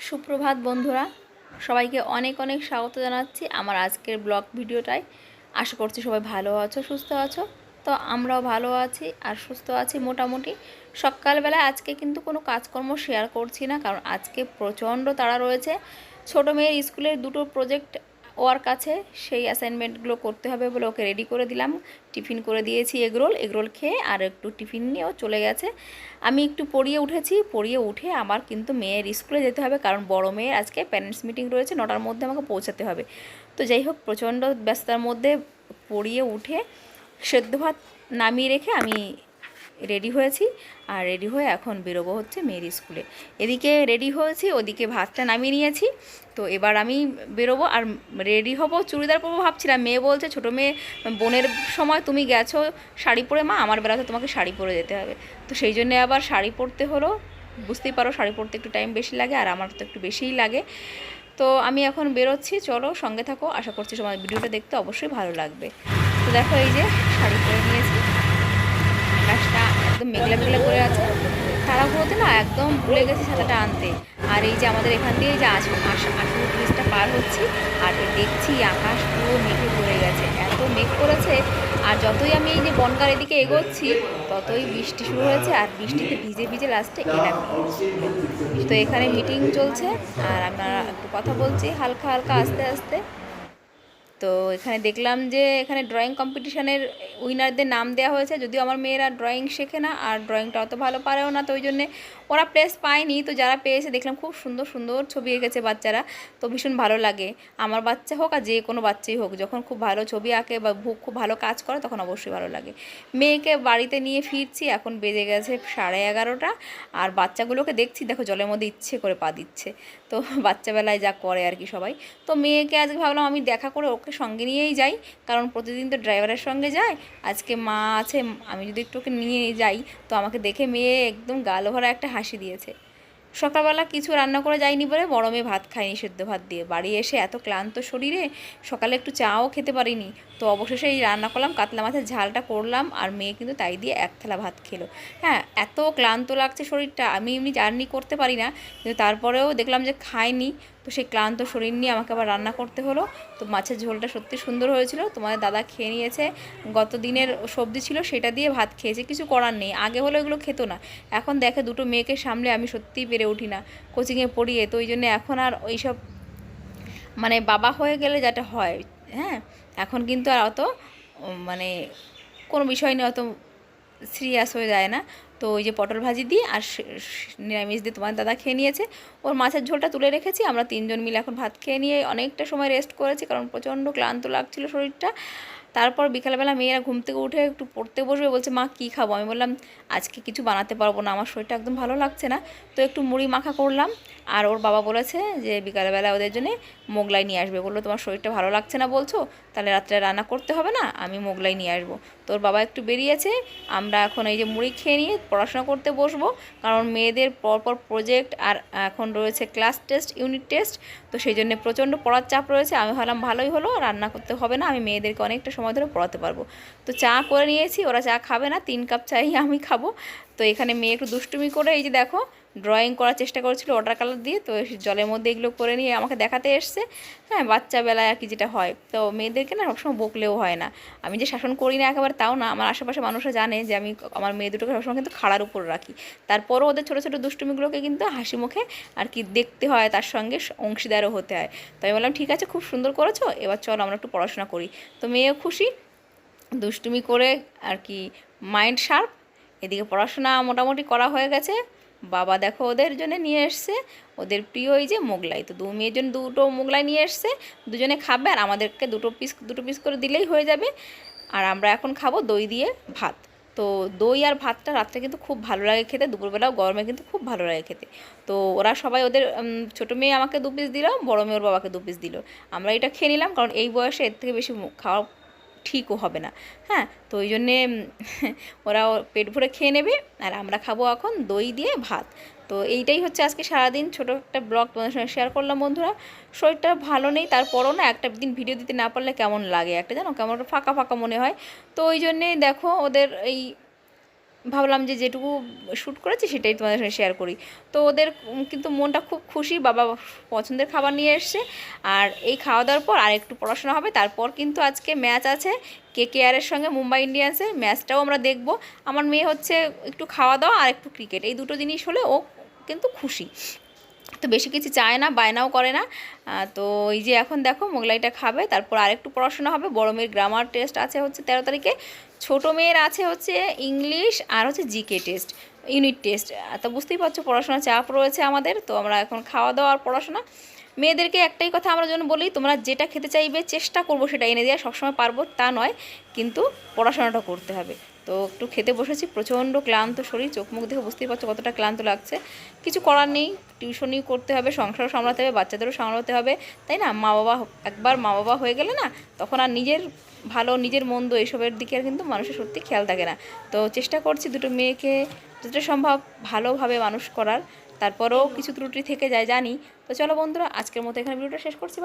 সুপ্রভাত বন্ধুরা, সবাইকে অনেক অনেক স্বাগত জানাচ্ছি আমার আজকের ব্লগ ভিডিওটায়। আশা করছি সবাই ভালো আছো, সুস্থ আছো। তো আমরাও ভালো আছি আর সুস্থ আছি মোটামুটি। সকালবেলা আজকে কিন্তু কোনো কাজকর্ম শেয়ার করছি না, কারণ আজকে প্রচণ্ড তাড়া রয়েছে। ছোটো মেয়ের স্কুলের দুটো প্রজেক্ট ওর কাছে, সেই অ্যাসাইনমেন্টগুলো করতে হবে বলে ওকে রেডি করে দিলাম। টিফিন করে দিয়েছি এগরোল খেয়ে, আর একটু টিফিন নিয়েও চলে গেছে। আমি একটু পড়িয়ে উঠেছি, পড়িয়ে উঠে আমার কিন্তু মেয়ের স্কুলে যেতে হবে, কারণ বড় মেয়ের আজকে প্যারেন্টস মিটিং রয়েছে, 9টার মধ্যে আমাকে পৌঁছাতে হবে। তো যাই হোক, প্রচণ্ড ব্যস্ততার মধ্যে পড়িয়ে উঠে সেদ্ধ ভাত নামিয়ে রেখে আমি রেডি হয়েছি। আর রেডি হয়ে এখন বেরোবো হচ্ছে মেয়ের স্কুলে। এদিকে রেডি হয়েছি, ওদিকে ভাতটা নামিয়ে নিয়েছি। তো এবার আমি বেরোবো আর রেডি হব, চুড়িদার পরবো ভাবছিলাম। মেয়ে বলছে, ছোটো মেয়ে, বোনের সময় তুমি গেছো শাড়ি পরে, মা আমার বেলাতে তোমাকে শাড়ি পরে যেতে হবে। তো সেই জন্যে আবার শাড়ি পরতে হলো। বুঝতেই পারো, শাড়ি পরতে একটু টাইম বেশি লাগে, আর আমার তো একটু বেশিই লাগে। তো আমি এখন বেরোচ্ছি, চলো সঙ্গে থাকো। আশা করছি তোমার ভিডিওটা দেখতে অবশ্যই ভালো লাগবে। তো দেখো, এই যে শাড়ি পরে নিয়েছি, আকাশটা একদম মেঘলা মেঘলা করে আছে। তাড়াহুড়োতে না একদম ভুলে গেছি ছাতাটা আনতে। আর এই যে আমাদের এখান দিয়ে যে 18 ব্রিজটা পার হচ্ছি, আর দেখছি আকাশ পুরো মেঘে ভরে গেছে, এত মেঘ করেছে। আর যতই আমি এই যে বনগাঁর এদিকে এগোচ্ছি, ততই বৃষ্টি শুরু হয়েছে, আর বৃষ্টিতে ভিজে ভিজে লাস্টে এলাম স্কুলে। তো এখানে মিটিং চলছে, আর আমরা একটু কথা বলছি হালকা হালকা আস্তে আস্তে। তো এখানে দেখলাম যে এখানে ড্রয়িং কম্পিটিশানের উইনারদের নাম দেওয়া হয়েছে। যদিও আমার মেয়েরা ড্রয়িং শেখে না, আর ড্রয়িংটা অত ভালো পারেও না, তো ওই জন্যে ওরা প্লেস পায়নি। তো যারা পেয়েছে দেখলাম খুব সুন্দর সুন্দর ছবি এঁকেছে বাচ্চারা। তো ভীষণ ভালো লাগে। আমার বাচ্চা হোক আর যে কোনো বাচ্চাই হোক, যখন খুব ভালো ছবি আঁকে বা খুব ভালো কাজ করে, তখন অবশ্যই ভালো লাগে। মেয়েকে বাড়িতে নিয়ে ফিরছি, এখন বেজে গেছে 11:30। আর বাচ্চাগুলোকে দেখছি, দেখো জলের মধ্যে ইচ্ছে করে পা দিচ্ছে। তো বাচ্চাবেলায় যা করে আর কি সবাই। তো মেয়েকে আজকে ভাবলাম আমি দেখা করে ওকে সঙ্গে নিয়েই যাই, কারণ প্রতিদিন তো ড্রাইভারের সঙ্গে যায়। আজকে মা আছে, আমি যদি একটু ওকে নিয়ে যাই, তো আমাকে দেখে মেয়ে একদম গাল ভরা একটা হাসি দিয়েছে। সকালবেলা কিছু রান্না করে যাইনি বলে বড় মেয়ে ভাত খায়নি, সেদ্ধ ভাত দিয়ে। বাড়ি এসে এত ক্লান্ত শরীরে সকালে একটু চাও খেতে পারিনি। তো অবশেষে এই রান্না করলাম, কাতলা মাছের ঝালটা করলাম, আর মেয়ে কিন্তু তাই দিয়ে এক থালা ভাত খেলো। হ্যাঁ, এত ক্লান্ত লাগছে শরীরটা, আমি এমনি জার্নি করতে পারি না, কিন্তু তারপরেও দেখলাম যে খায়নি। তো সেই ক্লান্ত শরীর নিয়ে আমাকে আবার রান্না করতে হলো। তো মাছের ঝোলটা সত্যি সুন্দর হয়েছিল, তোমাদের দাদা খেয়ে নিয়েছে। গত দিনের সবজি ছিল, সেটা দিয়ে ভাত খেয়েছে, কিছু করার নেই। আগে হলে এগুলো খেতো না, এখন দেখে দুটো মেয়েকে সামলে আমি সত্যিই পেরে উঠি না, কোচিংয়ে পড়িয়ে। তো ওই জন্যে এখন আর ওইসব, মানে বাবা হয়ে গেলে যেটা হয়, হ্যাঁ, এখন কিন্তু আর অত মানে কোনো বিষয় নিয়ে অত সিরিয়াস হয়ে যায় না। তো ওই যে পটল ভাজি দিয়ে আর নিরামিষ দিয়ে তোমার দাদা খেয়ে নিয়েছে। ওর মাছের ঝোলটা তুলে রেখেছি, আমরা তিনজন মিলে এখন ভাত খেয়ে নিয়ে অনেকটা সময় রেস্ট করেছি, কারণ প্রচণ্ড ক্লান্ত লাগছিল শরীরটা। তারপর বিকালবেলা মেয়েরা ঘুম থেকে উঠে একটু পড়তে বসবে, বলছে মা কী খাবো। আমি বললাম আজকে কিছু বানাতে পারবো না, আমার শরীরটা একদম ভালো লাগছে না। তো একটু মুড়ি মাখা করলাম। আর ওর বাবা বলেছে যে বিকালবেলা ওদের জন্য মোগলাই নিয়ে আসবে। বললো তোমার শরীরটা ভালো লাগছে না বলছো, তাহলে রাত্রে রান্না করতে হবে না, আমি মোগলাই নিয়ে আসবো। তোর বাবা একটু বেরিয়েছে, আমরা এখন এই যে মুড়ি খেয়ে নিয়ে পড়াশোনা করতে বসবো, কারণ মেয়েদের পরপর প্রজেক্ট, আর এখন রয়েছে ক্লাস টেস্ট, ইউনিট টেস্ট। তো সেই জন্য প্রচণ্ড পড়ার চাপ রয়েছে। আমি ভাবলাম ভালোই হলো, রান্না করতে হবে না, আমি মেয়েদেরকে অনেকটা সময় ধরে পড়াতে পারবো। তো চা করে নিয়েছি, ওরা চা খাবে না, 3 কাপ চাই আমি খাবো। তো এখানে মেয়ে একটু দুষ্টুমি করে, এই যে দেখো ড্রয়িং করার চেষ্টা করেছিল ওয়াটার কালার দিয়ে, তো জলের মধ্যে এগুলো করে নিয়ে আমাকে দেখাতে এসছে। হ্যাঁ, বাচ্চাবেলায় আর কি যেটা হয়। তো মেয়েদেরকে না সবসময় বকলেও হয় না। আমি যে শাসন করি না একেবারে তাও না, আমার আশেপাশে মানুষরা জানে যে আমি আমার মেয়ে দুটোকে সবসময় কিন্তু খাড়ার উপর রাখি। তারপরও ওদের ছোটো ছোটো দুষ্টুমিগুলোকে কিন্তু হাসি মুখে আর কি দেখতে হয়, তার সঙ্গে অংশীদারও হতে হয়। তো আমি বললাম ঠিক আছে, খুব সুন্দর করেছো, এবার চলো আমরা একটু পড়াশোনা করি। তো মেয়েও খুশি, দুষ্টুমি করে আর কি মাইন্ড শার্প। এদিকে পড়াশোনা মোটামুটি করা হয়ে গেছে। বাবা দেখো ওদের জন্য নিয়ে এসছে ওদের প্রিয় এই যে মোগলাই। তো মেয়ের জন্য দুটো মোগলাই নিয়ে এসছে, দুজনে খাবে, আর আমাদেরকে দুটো পিস করে দিলেই হয়ে যাবে। আর আমরা এখন খাবো দই দিয়ে ভাত। তো দই আর ভাতটা রাত্রে কিন্তু খুব ভালো লাগে খেতে, দুপুরবেলাও গরমে কিন্তু খুব ভালো লাগে খেতে। তো ওরা সবাই ওদের ছোটো মেয়ে আমাকে 2 পিস দিল, বড়ো মেয়ে ওর বাবাকে 2 পিস দিল। আমরা এটা খেয়ে নিলাম, কারণ এই বয়সে এর থেকে বেশি খাওয়া ঠিকও হবে না। হ্যাঁ, তো ওই জন্যে ওরা পেট ভরে খেয়ে নেবে, আর আমরা খাবো এখন দই দিয়ে ভাত। তো এইটাই হচ্ছে আজকে সারাদিন, ছোটো একটা ব্লগ তোমাদের সঙ্গে শেয়ার করলাম বন্ধুরা। শরীরটা ভালো নেই, তারপরও না একটা দিন ভিডিও দিতে না পারলে কেমন লাগে, একটা জানো কেমন একটা ফাঁকা ফাঁকা মনে হয়। তো ওই জন্যেই দেখো ওদের এই ভাবলাম যে যেটুকু শ্যুট করেছি সেটাই তোমাদের সঙ্গে শেয়ার করি। তো ওদের কিন্তু মনটা খুব খুশি, বাবা পছন্দের খাবার নিয়ে এসছে। আর এই খাওয়া দাওয়ার পর আর একটু পড়াশোনা হবে, তারপর কিন্তু আজকে ম্যাচ আছে কেকেআরের সঙ্গে মুম্বাই ইন্ডিয়ান্সের, ম্যাচটাও আমরা দেখব। আমার মেয়ে হচ্ছে একটু খাওয়া দাওয়া আর একটু ক্রিকেট, এই দুটো জিনিস হলে ও কিন্তু খুশি, তো বেশি কিছু চায় না, বায়নাও করে না। তো এই যে এখন দেখো মোগলাইটা খাবে, তারপর আরেকটু পড়াশোনা হবে। বড় মেয়ের গ্রামার টেস্ট আছে হচ্ছে 13 তারিখে, ছোটো মেয়ের আছে হচ্ছে ইংলিশ আর হচ্ছে জিকে টেস্ট, ইউনিট টেস্ট। তো বুঝতেই পারছো পড়াশোনার চাপ রয়েছে আমাদের। তো আমরা এখন খাওয়া দাওয়া আর পড়াশোনা। মেয়েদেরকে একটাই কথা আমরা যেন বলি, তোমরা যেটা খেতে চাইবে চেষ্টা করবো সেটা এনে দেওয়া, সবসময় পারবো তা নয়, কিন্তু পড়াশোনাটা করতে হবে। তো একটু খেতে বসেছি, প্রচণ্ড ক্লান্ত শরীর, চোখ মুখ দেখে বুঝতেই পারছো কতটা ক্লান্ত লাগছে। কিছু করার নেই, টিউশনই করতে হবে, সংসারও সামলাতে হবে, বাচ্চাদেরও সামলাতে হবে, তাই না? একবার মা বাবা হয়ে গেলে না, তখন আর নিজের ভালো নিজের মন্দ এসবের দিকে আর কিন্তু মানুষের সত্যি খেয়াল থাকে না। তো চেষ্টা করছি দুটো মেয়েকে যতটা সম্ভব ভালোভাবে মানুষ করার, তারপরেও কিছু ত্রুটি থেকে যায় জানি। তো চলো বন্ধুরা, আজকের মতো এখানে ভিডিওটা শেষ করছি।